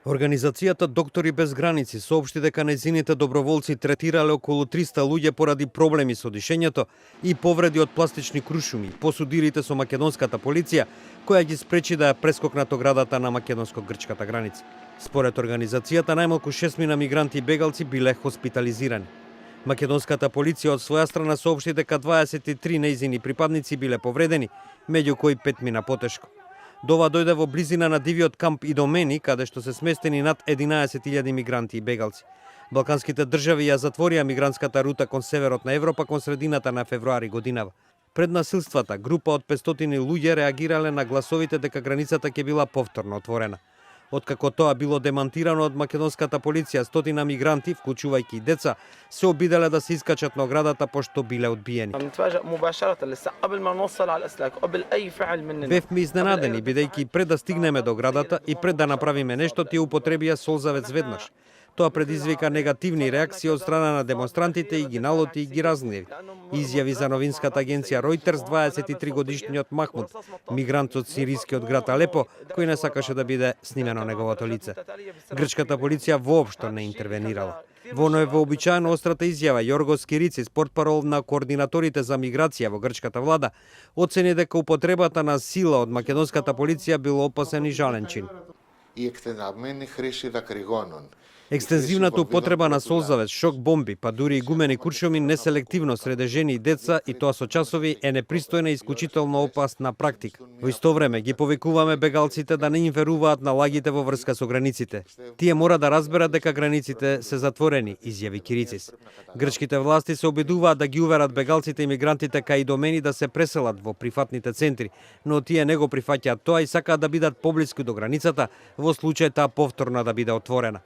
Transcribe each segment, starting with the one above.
Организацијата Доктори без граници соопшти дека нејзините доброволци третирале околу 300 луѓе поради проблеми со дишењето и повреди од пластични крушуми по судирите со македонската полиција, која ги спречи да ја прескокнат оградата на македонско-грчката граница. Според организацијата, најмалку 6 мигранти и бегалци биле хоспитализирани. Македонската полиција од своја страна соопшти дека 23 нејзини припадници биле повредени, меѓу кои 5 мина потешко. Дова дојде во близина на дивиот камп Идомени, каде што се сместени над 11.000 мигранти и бегалци. Балканските држави ја затворија мигрантската рута кон северот на Европа кон средината на февруари годинава. Пред насилствата, група од 500 луѓе реагирале на гласовите дека границата ќе била повторно отворена. Откако тоа било демантирано од македонската полиција, стотина мигранти, вклучувајќи и деца, се обиделе да се искачат на оградата пошто биле одбиени. Бевме изненадени, бидејќи пред да стигнеме до оградата и пред да направиме нешто, тие употребија солзавец веднаш. Тоа предизвика негативни реакции од страна на демонстрантите и ги налоти и ги разгневи. Изјави за новинската агенција Reuters 23-годишниот Махмуд, мигрант од сирискиот град Алепо, кој не сакаше да биде снимено неговото лице. Грчката полиција воопшто не интервенирала. Во невообичаено острата изјава, Јоргос Кирицис, портпарол на координаторите за миграција во грчката влада, оцени дека употребата на сила од македонската полиција било опасен и жален чин. Екстензивната употреба на солзавец, шок бомби, па дури и гумени куршуми неселективно среде жени и деца, и тоа со часови, е непристојна и исклучително опасна практика. Во исто време ги повикуваме бегалците да не им веруваат на лагите во врска со границите. Тие мора да разберат дека границите се затворени, изјави Кирицис. Грчките власти се обидуваат да ги уверат бегалците и мигрантите кај Идомени да се преселат во прифатните центри, но тие не го прифаќаат тоа и сакаат да бидат поблиску до границата во случај таа повторно да биде отворена.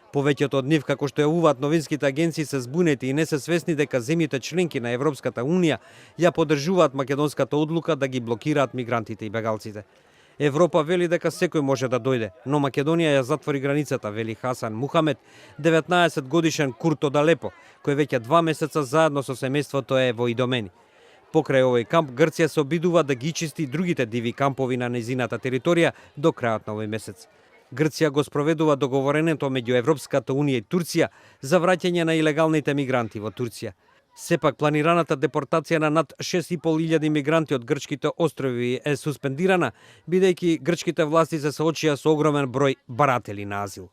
Повеќето од нив, како што јавуваат новинските агенции, се збунети и не се свесни дека земјите членки на Европската Унија ја поддржуваат македонската одлука да ги блокираат мигрантите и бегалците. Европа вели дека секој може да дојде, но Македонија ја затвори границата, вели Хасан Мухамед, 19 годишен Курт од Алепо, кој веќе 2 месеца заедно со семејството е во Идомени. Покрај овој камп, Грција се обидува да ги чисти другите диви кампови на нејзината територија до крајот на овој месец. Грција го спроведува договоренето меѓу Европската Унија и Турција за враќање на илегалните мигранти во Турција. Сепак планираната депортација на над 6.500 мигранти од грчките острови е суспендирана, бидејќи грчките власти се соочија со огромен број баратели на азил.